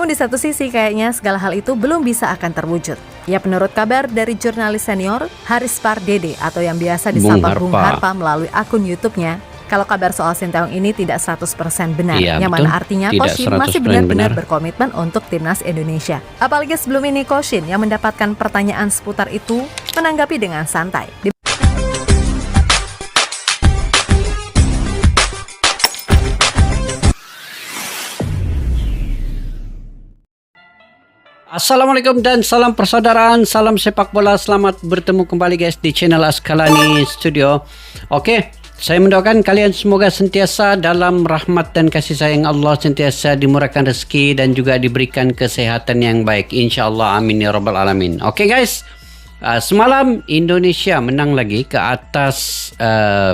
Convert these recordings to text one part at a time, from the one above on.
Namun di satu sisi kayaknya segala hal itu belum bisa akan terwujud. Ya, menurut kabar dari jurnalis senior Haris Pardede atau yang biasa disapa Bung Harpa melalui akun YouTube-nya, kalau kabar soal Sinteyong ini tidak 100% benar, yang mana artinya Coach Shin masih benar-benar berkomitmen untuk timnas Indonesia. Apalagi sebelum ini Coach Shin yang mendapatkan pertanyaan seputar itu menanggapi dengan santai. Assalamualaikum dan salam persaudaraan, salam sepak bola. Selamat bertemu kembali guys di channel Askalani Studio. Oke. Saya mendoakan kalian semoga sentiasa dalam rahmat dan kasih sayang Allah, sentiasa dimurahkan rezeki dan juga diberikan kesehatan yang baik. InsyaAllah, amin ya rabbal alamin. Oke guys, semalam Indonesia menang lagi ke atas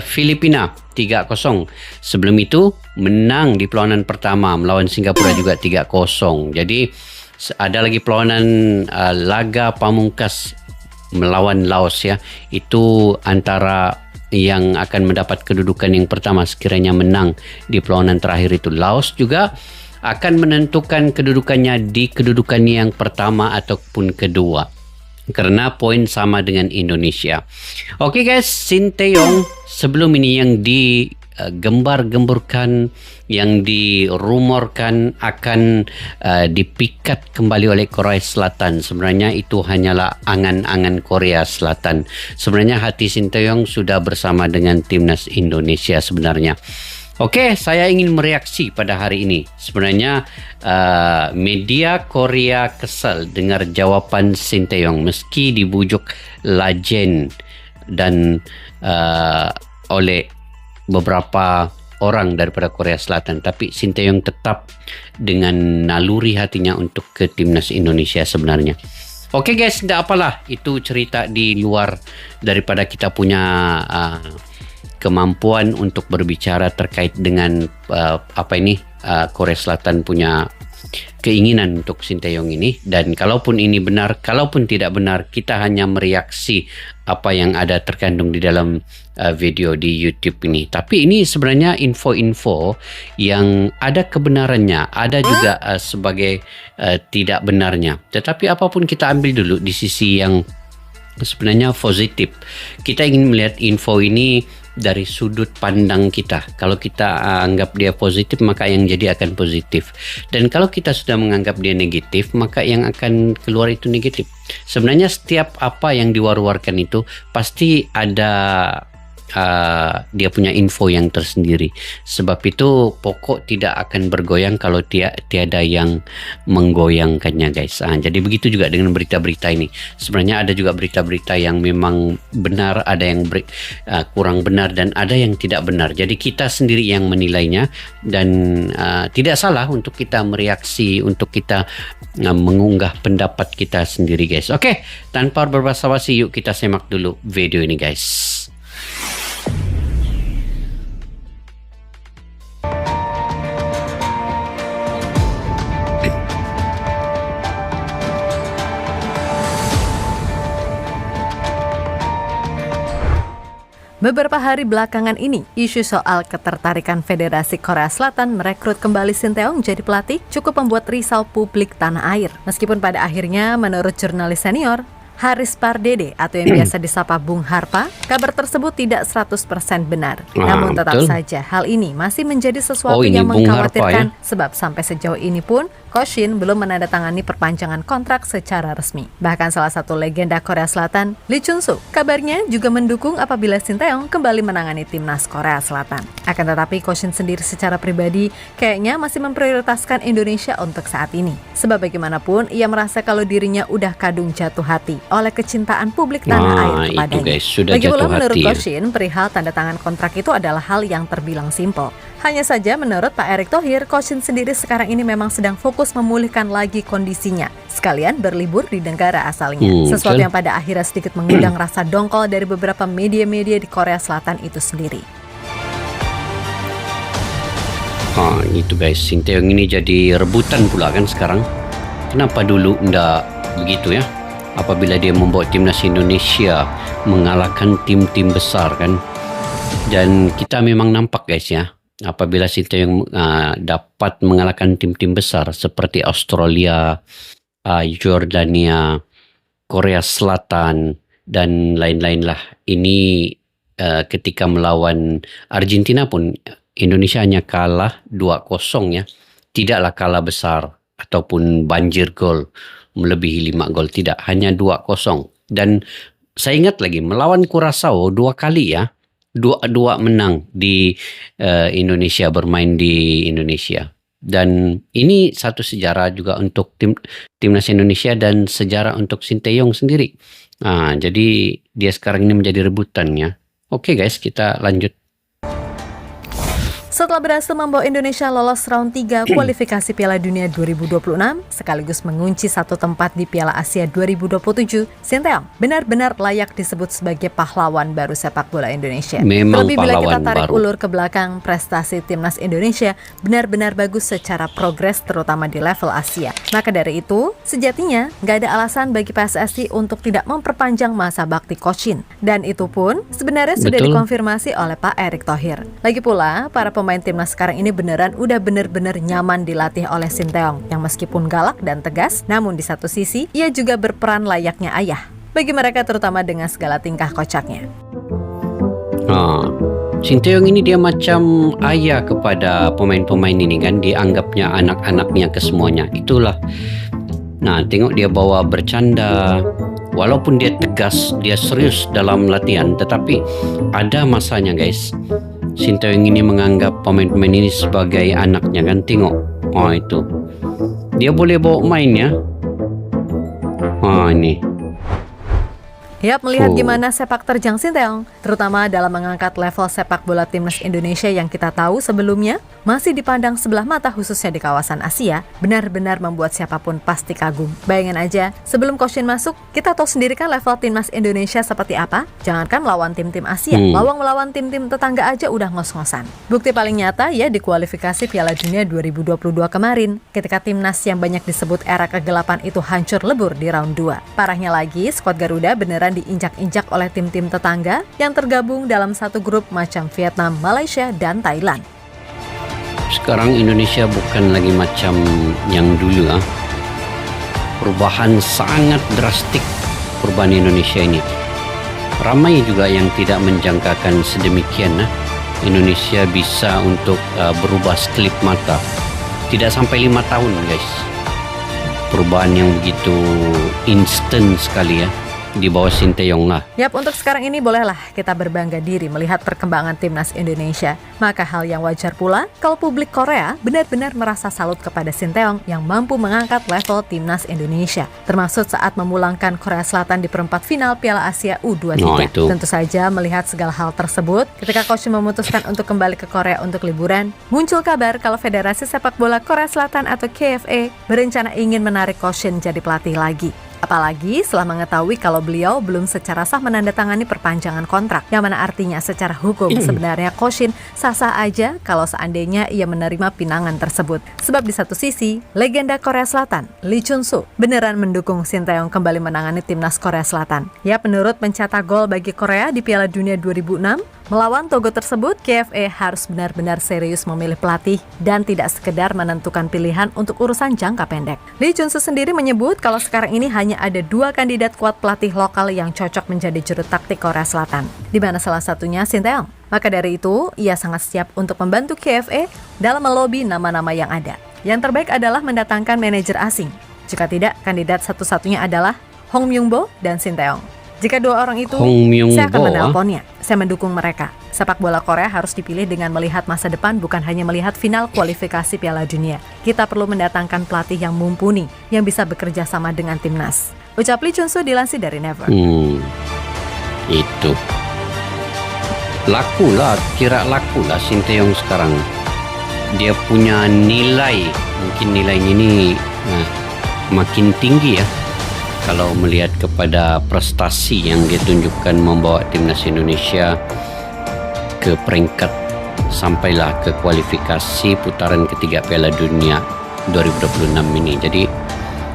Filipina 3-0. Sebelum itu menang di perlawanan pertama melawan Singapura juga 3-0. Jadi ada lagi perlawanan laga pamungkas melawan Laos ya. Itu antara yang akan mendapat kedudukan yang pertama sekiranya menang di perlawanan terakhir itu. Laos juga akan menentukan kedudukannya di kedudukan yang pertama ataupun kedua karena poin sama dengan Indonesia. Oke guys, Sinteyong sebelum ini yang digembar-gemburkan, yang dirumorkan akan dipikat kembali oleh Korea Selatan. Sebenarnya itu hanyalah angan-angan Korea Selatan. Sebenarnya hati Sinteyong sudah bersama dengan timnas Indonesia sebenarnya. Oke, saya ingin mereaksi pada hari ini. Sebenarnya media Korea kesal dengar jawaban Sinteyong meski dibujuk legend dan oleh beberapa orang daripada Korea Selatan, tapi Sinteyong tetap dengan naluri hatinya untuk ke timnas Indonesia sebenarnya. Oke guys, tidak apalah, itu cerita di luar daripada kita punya kemampuan untuk berbicara terkait dengan Korea Selatan punya keinginan untuk Sinteyong ini. Dan kalaupun ini benar, kalaupun tidak benar, kita hanya mereaksi apa yang ada terkandung di dalam video di YouTube ini. Tapi ini sebenarnya info-info yang ada kebenarannya, ada juga sebagai tidak benarnya. Tetapi apapun kita ambil dulu di sisi yang sebenarnya positif. Kita ingin melihat info ini dari sudut pandang kita. Kalau kita anggap dia positif, maka yang jadi akan positif. Dan kalau kita sudah menganggap dia negatif, maka yang akan keluar itu negatif. Sebenarnya setiap apa yang diwar-warkan itu pasti ada dia punya info yang tersendiri. Sebab itu pokok tidak akan bergoyang kalau tiada yang menggoyangkannya guys. Jadi begitu juga dengan berita-berita ini. Sebenarnya ada juga berita-berita yang memang benar, ada yang kurang benar, dan ada yang tidak benar. Jadi kita sendiri yang menilainya, dan tidak salah untuk kita mereaksi, untuk kita mengunggah pendapat kita sendiri guys. Oke, tanpa berbasa-basi, yuk kita semak dulu video ini guys. Beberapa hari belakangan ini, isu soal ketertarikan Federasi Korea Selatan merekrut kembali Sinteyong jadi pelatih cukup membuat risau publik tanah air. Meskipun pada akhirnya menurut jurnalis senior Haris Pardede atau yang biasa disapa Bung Harpa, kabar tersebut tidak 100% benar. Namun tetap saja hal ini masih menjadi sesuatu yang mengkhawatirkan sebab sampai sejauh ini pun Coach Shin belum menandatangani perpanjangan kontrak secara resmi. Bahkan salah satu legenda Korea Selatan, Lee Chun-soo, kabarnya juga mendukung apabila Sinteyong kembali menangani timnas Korea Selatan. Akan tetapi Coach Shin sendiri secara pribadi kayaknya masih memprioritaskan Indonesia untuk saat ini. Sebab bagaimanapun ia merasa kalau dirinya udah kadung jatuh hati oleh kecintaan publik tanah air kepadanya. Lagi pula menurut Coach Shin, perihal tanda tangan kontrak itu adalah hal yang terbilang simpel. Hanya saja menurut Pak Erick Thohir, Coach Shin sendiri sekarang ini memang sedang fokus memulihkan lagi kondisinya, sekalian berlibur di negara asalnya. Sesuatu yang pada akhirnya sedikit mengundang rasa dongkol dari beberapa media-media di Korea Selatan itu sendiri. Itu guys, Sinteyong ini jadi rebutan pula kan sekarang. Kenapa dulu enggak begitu ya? Apabila dia membawa timnas Indonesia mengalahkan tim-tim besar kan. Dan kita memang nampak guys ya, apabila Sinteyong dapat mengalahkan tim-tim besar seperti Australia, Jordania, Korea Selatan dan lain-lain lah. Ini ketika melawan Argentina pun Indonesia hanya kalah 2-0 ya. Tidaklah kalah besar ataupun banjir gol melebihi 5 gol, tidak, hanya 2-0. Dan saya ingat lagi melawan Curaçao 2 kali ya. 2-2 menang di Indonesia, bermain di Indonesia. Dan ini satu sejarah juga untuk timnas Indonesia dan sejarah untuk Sinteyong sendiri. Jadi dia sekarang ini menjadi rebutannya. Oke guys, kita lanjut. Setelah berhasil membawa Indonesia lolos round 3 kualifikasi Piala Dunia 2026 sekaligus mengunci satu tempat di Piala Asia 2027, Sinteyong benar-benar layak disebut sebagai pahlawan baru sepak bola Indonesia. Memang Terlebih bila kita tarik baru. ulur ke belakang, prestasi timnas Indonesia benar-benar bagus secara progres terutama di level Asia. Maka dari itu, sejatinya nggak ada alasan bagi PSSI untuk tidak memperpanjang masa bakti Coach Shin. Dan itu pun sebenarnya sudah Betul. dikonfirmasi oleh Pak Erick Thohir. Lagi pula, para pemain timnas sekarang ini udah benar-benar nyaman dilatih oleh Sinteyong yang meskipun galak dan tegas, namun di satu sisi ia juga berperan layaknya ayah bagi mereka, terutama dengan segala tingkah kocaknya. Sinteyong ini dia macam ayah kepada pemain-pemain ini kan, dianggapnya anak-anaknya kesemuanya. Itulah. Nah, tengok dia bawa bercanda. Walaupun dia tegas, dia serius dalam latihan, tetapi ada masanya guys. Sinteyong ini menganggap pemain-pemain ini sebagai anaknya kan, tengok. Itu. Dia boleh bawa main ya. Ini. Yap, melihat gimana sepak terjang Sinteyong, terutama dalam mengangkat level sepak bola timnas Indonesia yang kita tahu sebelumnya masih dipandang sebelah mata khususnya di kawasan Asia, benar-benar membuat siapapun pasti kagum. Bayangin aja, sebelum Coach Shin masuk, kita tahu sendiri kan level timnas Indonesia seperti apa? Jangankan melawan tim-tim Asia, melawan tim-tim tetangga aja udah ngos-ngosan. Bukti paling nyata ya di kualifikasi Piala Dunia 2022 kemarin, ketika timnas yang banyak disebut era kegelapan itu hancur lebur di round 2. Parahnya lagi, skuad Garuda beneran diinjak-injak oleh tim-tim tetangga yang tergabung dalam satu grup macam Vietnam, Malaysia, dan Thailand. Sekarang Indonesia bukan lagi macam yang dulu Perubahan sangat drastik, perubahan Indonesia ini. Ramai juga yang tidak menjangkakan sedemikian Indonesia bisa untuk berubah sekelip mata. Tidak sampai 5 tahun guys. Perubahan yang begitu instan sekali di bawah Sinteyong lah. Yap, untuk sekarang ini bolehlah kita berbangga diri melihat perkembangan timnas Indonesia. Maka hal yang wajar pula kalau publik Korea benar-benar merasa salut kepada Sinteyong yang mampu mengangkat level timnas Indonesia, termasuk saat memulangkan Korea Selatan di perempat final Piala Asia U23. Tentu saja melihat segala hal tersebut, ketika Coach Shin memutuskan untuk kembali ke Korea untuk liburan, muncul kabar kalau Federasi Sepak Bola Korea Selatan atau KFA berencana ingin menarik Coach Shin jadi pelatih lagi. Apalagi setelah mengetahui kalau beliau belum secara sah menandatangani perpanjangan kontrak, yang mana artinya secara hukum sebenarnya Coach Shin sah-sah aja kalau seandainya ia menerima pinangan tersebut. Sebab di satu sisi, legenda Korea Selatan, Lee Chun-soo, beneran mendukung Sinteyong kembali menangani timnas Korea Selatan. Ya, menurut pencetak gol bagi Korea di Piala Dunia 2006, melawan Togo tersebut, KFA harus benar-benar serius memilih pelatih dan tidak sekedar menentukan pilihan untuk urusan jangka pendek. Lee Chun-soo sendiri menyebut kalau sekarang ini hanya ada 2 kandidat kuat pelatih lokal yang cocok menjadi juru taktik Korea Selatan, di mana salah satunya Sinteyong. Maka dari itu, ia sangat siap untuk membantu KFA dalam melobi nama-nama yang ada. Yang terbaik adalah mendatangkan manajer asing. Jika tidak, kandidat satu-satunya adalah Hong Myung-bo dan Sinteyong. Jika 2 orang itu, saya akan menelponnya. Saya mendukung mereka. Sepak bola Korea harus dipilih dengan melihat masa depan, bukan hanya melihat final kualifikasi Piala Dunia. Kita perlu mendatangkan pelatih yang mumpuni, yang bisa bekerja sama dengan timnas. Ucap Lee Chun-soo dilansir dari Never. Itu. Kira lakulah Sinteyong sekarang. Dia punya nilai, mungkin nilainya ini makin tinggi kalau melihat kepada prestasi yang dia tunjukkan membawa timnas Indonesia ke peringkat sampailah ke kualifikasi putaran ketiga Piala Dunia 2026 ini. Jadi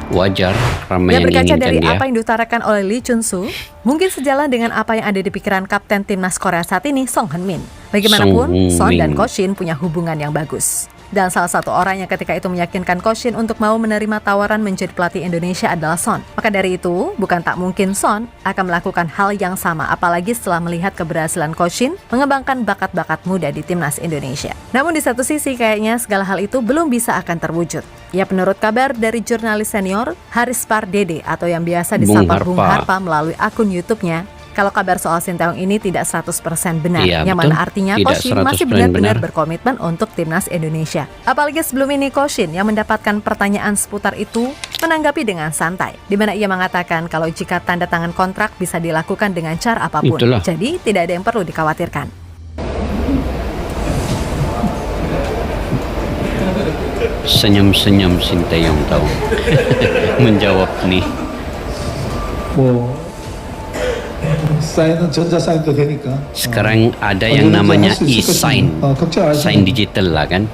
wajar ramai yang berkaca inginkan dari dia. apa yang diutarakan oleh Lee Chun-soo, mungkin sejalan dengan apa yang ada di pikiran kapten timnas Korea saat ini, Song Heung-min. Bagaimanapun, Song Son dan Heung-min. Ko Shin punya hubungan yang bagus. Dan salah satu orang yang ketika itu meyakinkan Ko Shin untuk mau menerima tawaran menjadi pelatih Indonesia adalah Son. Maka dari itu, bukan tak mungkin Son akan melakukan hal yang sama, apalagi setelah melihat keberhasilan Ko Shin mengembangkan bakat-bakat muda di timnas Indonesia. Namun di satu sisi kayaknya segala hal itu belum bisa akan terwujud. Ya, menurut kabar dari jurnalis senior Haris Pardede atau yang biasa disapa Bung Harpa melalui akun YouTube-nya, kalau kabar soal Sinteyong ini tidak 100% benar, Iya, yang betul. mana artinya Tidak Ko Shin masih 100% benar-benar benar. berkomitmen untuk timnas Indonesia. Apalagi sebelum ini Ko Shin yang mendapatkan pertanyaan seputar itu menanggapi dengan santai, di mana ia mengatakan kalau jika tanda tangan kontrak bisa dilakukan dengan cara apapun, Itulah. jadi tidak ada yang perlu dikhawatirkan. Senyum-senyum Sinteyong tahu. Menjawab nih. 뭐 사인은 전자 사인도 되니까. Sekarang ada yang namanya e-sign. Sign digital lah kan.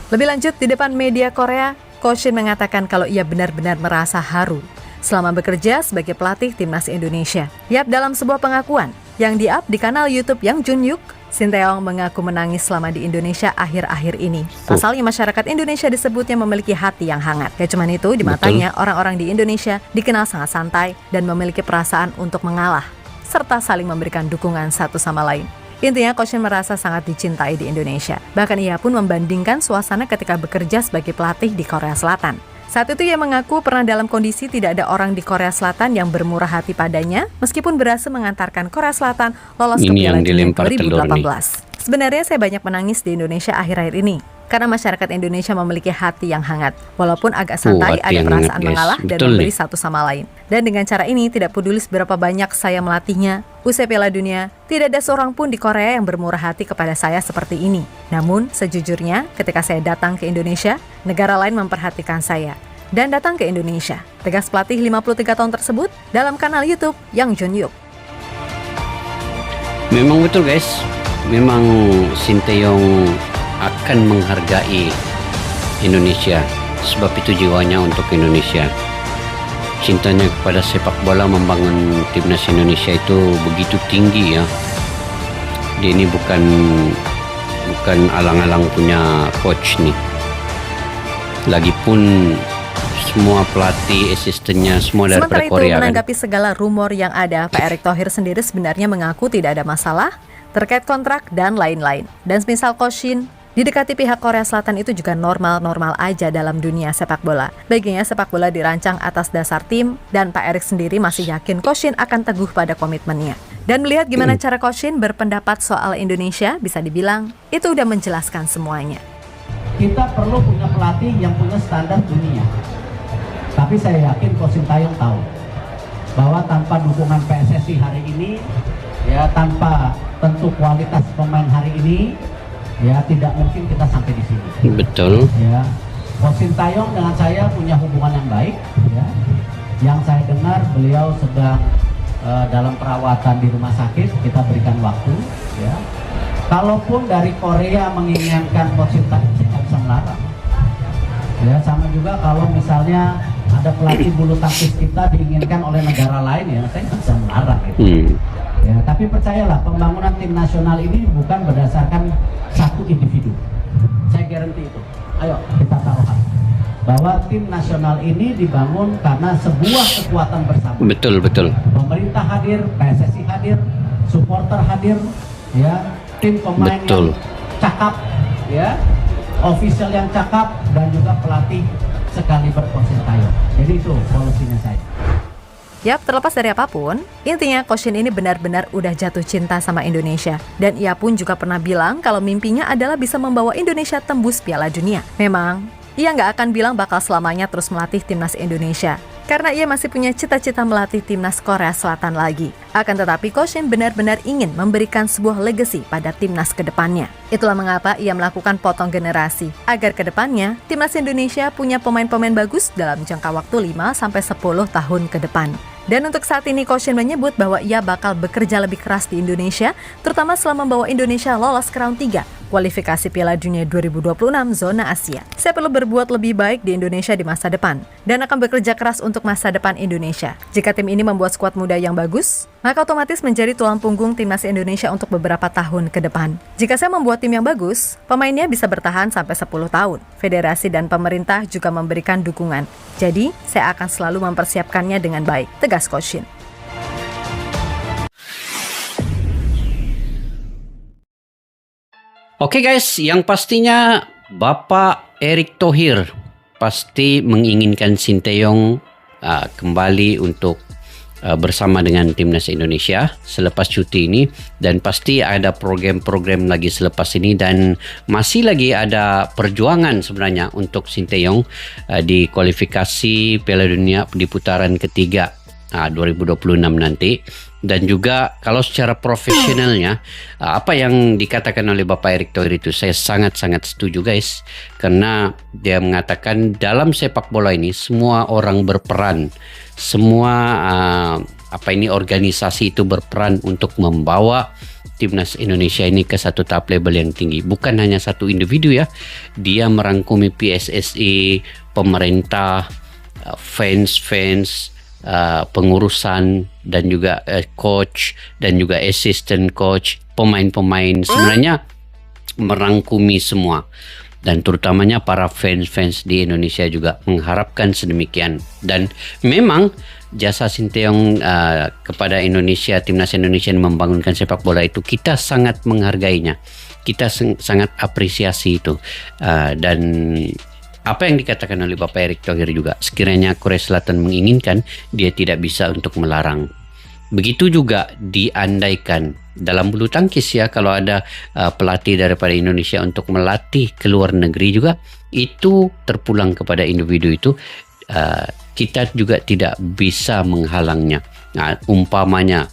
Lebih lanjut, di depan media Korea, Ko Shin mengatakan kalau ia benar-benar merasa haru selama bekerja sebagai pelatih timnas Indonesia. Yap, dalam sebuah pengakuan yang di-up di kanal YouTube Yang Junyuk, Sinteyong mengaku menangis selama di Indonesia akhir-akhir ini. Pasalnya masyarakat Indonesia disebutnya memiliki hati yang hangat. Gak cuma itu, di matanya orang-orang di Indonesia dikenal sangat santai dan memiliki perasaan untuk mengalah, serta saling memberikan dukungan satu sama lain. Intinya, Ko Shin merasa sangat dicintai di Indonesia. Bahkan ia pun membandingkan suasana ketika bekerja sebagai pelatih di Korea Selatan. Saat itu ia mengaku pernah dalam kondisi tidak ada orang di Korea Selatan yang bermurah hati padanya, meskipun berhasil mengantarkan Korea Selatan lolos ke Ini Piala yang Dunia dilempar telur 2018. Sebenarnya saya banyak menangis di Indonesia akhir-akhir ini, karena masyarakat Indonesia memiliki hati yang hangat, walaupun agak santai, hati ada yang perasaan hangat, guys. mengalah dan Betul memberi nih. satu sama lain. Dan dengan cara ini, tidak peduli seberapa banyak saya melatihnya, usai Piala Dunia, tidak ada seorang pun di Korea yang bermurah hati kepada saya seperti ini. Namun, sejujurnya, ketika saya datang ke Indonesia, negara lain memperhatikan saya dan datang ke Indonesia, tegas pelatih 53 tahun tersebut dalam kanal YouTube Yang Junyuk. Memang betul guys. Memang Sinteyong akan menghargai Indonesia, sebab itu jiwanya untuk Indonesia. Cintanya kepada sepak bola, membangun timnas Indonesia itu begitu tinggi ya. Dia ini bukan alang-alang punya coach nih. Lagipun semua pelatih, asistennya semua dari Sementara itu, Korea kan. menanggapi segala rumor yang ada, Pak Erick Thohir sendiri sebenarnya mengaku tidak ada masalah terkait kontrak dan lain-lain. Dan semisal Ko Shin didekati pihak Korea Selatan itu juga normal-normal aja dalam dunia sepak bola. Baginya sepak bola dirancang atas dasar tim, dan Pak Erick sendiri masih yakin Ko Shin akan teguh pada komitmennya. Dan melihat gimana cara Ko Shin berpendapat soal Indonesia, bisa dibilang itu udah menjelaskan semuanya. Kita perlu punya pelatih yang punya standar dunia. Tapi saya yakin Ko Sinteyong tahu bahwa tanpa dukungan PSSI hari ini, ya tanpa tentu kualitas pemain hari ini, ya tidak mungkin kita sampai di sini. Betul. Ya, Ko Sinteyong dengan saya punya hubungan yang baik. Ya, yang saya dengar beliau sedang dalam perawatan di rumah sakit. Kita berikan waktu. Ya, kalaupun dari Korea menginginkan Ko Sinteyong, saya nggak bisa melarang. Ya, sama juga kalau misalnya ada pelatih bulu tangkis kita diinginkan oleh negara lain, ya saya nggak bisa melarang itu. Ya, tapi percayalah, pembangunan tim nasional ini bukan berdasarkan satu individu. Saya garanti itu. Ayo kita taruhan bahwa tim nasional ini dibangun karena sebuah kekuatan bersama. Betul. Pemerintah hadir, PSSI hadir, supporter hadir, ya, tim pemain Betul. yang cakap, ya, official yang cakap, dan juga pelatih sekaliber Ko Sinteyong. Jadi itu polisinya saya. Yap, terlepas dari apapun, intinya Ko Shin ini benar-benar udah jatuh cinta sama Indonesia. Dan ia pun juga pernah bilang kalau mimpinya adalah bisa membawa Indonesia tembus Piala Dunia. Memang, ia nggak akan bilang bakal selamanya terus melatih timnas Indonesia, karena ia masih punya cita-cita melatih timnas Korea Selatan lagi. Akan tetapi Ko Shin benar-benar ingin memberikan sebuah legacy pada timnas ke depannya. Itulah mengapa ia melakukan potong generasi, agar ke depannya timnas Indonesia punya pemain-pemain bagus dalam jangka waktu 5-10 tahun ke depan. Dan untuk saat ini Ko Shin menyebut bahwa ia bakal bekerja lebih keras di Indonesia, terutama setelah membawa Indonesia lolos ke round 3 kualifikasi Piala Dunia 2026 zona Asia. Saya perlu berbuat lebih baik di Indonesia di masa depan dan akan bekerja keras untuk masa depan Indonesia. Jika tim ini membuat skuad muda yang bagus, maka otomatis menjadi tulang punggung timnas Indonesia untuk beberapa tahun ke depan. Jika saya membuat tim yang bagus, pemainnya bisa bertahan sampai 10 tahun. Federasi dan pemerintah juga memberikan dukungan. Jadi, saya akan selalu mempersiapkannya dengan baik, tegas Coach Shin. Oke guys, yang pastinya Bapak Erick Thohir pasti menginginkan Sinteyong kembali untuk bersama dengan timnas Indonesia selepas cuti ini, dan pasti ada program-program lagi selepas ini, dan masih lagi ada perjuangan sebenarnya untuk Sinteyong di kualifikasi Piala Dunia di putaran ketiga 2026 nanti. Dan juga kalau secara profesionalnya, apa yang dikatakan oleh Bapak Erick Thohir itu saya sangat-sangat setuju guys, karena dia mengatakan dalam sepak bola ini semua orang berperan, semua organisasi itu berperan untuk membawa timnas Indonesia ini ke satu tahap level yang tinggi. Bukan hanya satu individu ya, dia merangkumi PSSI, pemerintah, fans, pengurusan, dan juga coach, dan juga assistant coach, pemain-pemain, sebenarnya merangkumi semua. Dan terutamanya para fans di Indonesia juga mengharapkan sedemikian. Dan memang jasa Sinteyong kepada Indonesia, timnas Indonesia yang membangunkan sepak bola itu, kita sangat menghargainya, kita sangat apresiasi itu. Dan apa yang dikatakan oleh Bapak Erick Thohir juga, sekiranya Korea Selatan menginginkan, dia tidak bisa untuk melarang. Begitu juga diandaikan dalam bulu tangkis ya, kalau ada pelatih daripada Indonesia untuk melatih ke luar negeri juga, itu terpulang kepada individu itu, kita juga tidak bisa menghalangnya. Nah, perumpamannya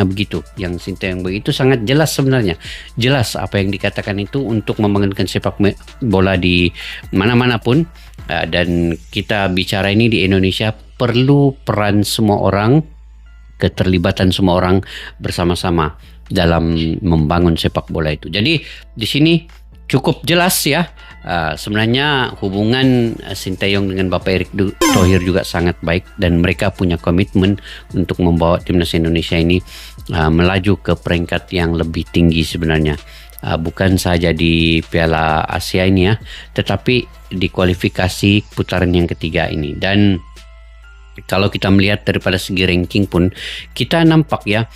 begitu, yang Sinteyong begitu sangat jelas sebenarnya, jelas apa yang dikatakan itu untuk membangunkan sepak bola di mana-mana pun. Dan kita bicara ini di Indonesia perlu peran semua orang, keterlibatan semua orang bersama-sama dalam membangun sepak bola itu. Jadi di sini cukup jelas ya, sebenarnya hubungan Sinteyong dengan Bapak Erick Thohir juga sangat baik, dan mereka punya komitmen untuk membawa timnas Indonesia ini melaju ke peringkat yang lebih tinggi sebenarnya. Bukan saja di Piala Asia ini ya, tetapi di kualifikasi putaran yang ketiga ini. Dan kalau kita melihat daripada segi ranking pun, kita nampak ya,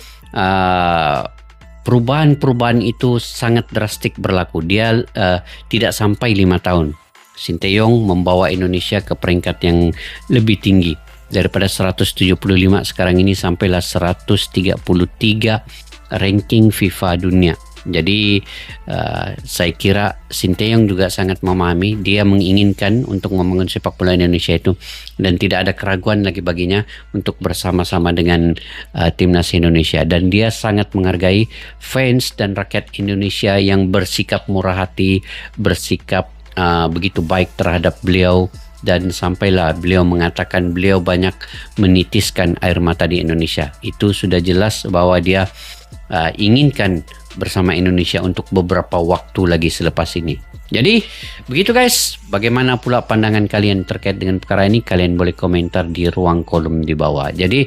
perubahan itu sangat drastik berlaku. Dia tidak sampai 5 tahun Sinteyong membawa Indonesia ke peringkat yang lebih tinggi, daripada 175 sekarang ini sampailah 133 ranking FIFA dunia. Jadi saya kira Sinteyong juga sangat memahami, dia menginginkan untuk membangun sepak bola Indonesia itu, dan tidak ada keraguan lagi baginya untuk bersama-sama dengan timnas Indonesia. Dan dia sangat menghargai fans dan rakyat Indonesia yang bersikap murah hati, bersikap begitu baik terhadap beliau, dan sampailah beliau mengatakan beliau banyak menitiskan air mata di Indonesia. Itu sudah jelas bahwa dia inginkan bersama Indonesia untuk beberapa waktu lagi selepas ini. Jadi begitu guys, bagaimana pula pandangan kalian terkait dengan perkara ini? Kalian boleh komentar di ruang kolom di bawah. Jadi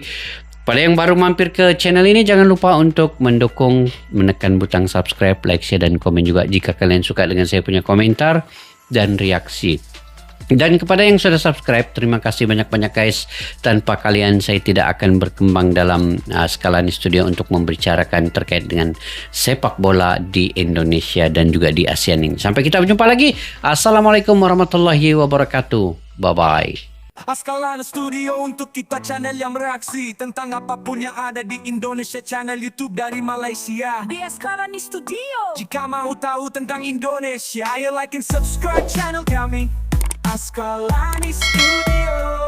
pada yang baru mampir ke channel ini, jangan lupa untuk mendukung, menekan butang subscribe, like, share, dan komen juga jika kalian suka dengan saya punya komentar dan reaksi. Dan kepada yang sudah subscribe, terima kasih banyak-banyak guys. Tanpa kalian saya tidak akan berkembang dalam skala studio untuk membicarakan terkait dengan sepak bola di Indonesia dan juga di ASEAN ini. Sampai kita berjumpa lagi. Assalamualaikum warahmatullahi wabarakatuh. Bye-bye. Askalana Studio untuk kita channel yang bereaksi tentang apapun yang ada di Indonesia, channel YouTube dari Malaysia di Askalana Studio. Jika mau tahu tentang Indonesia, ayo like and subscribe channel kami Askalani Studio.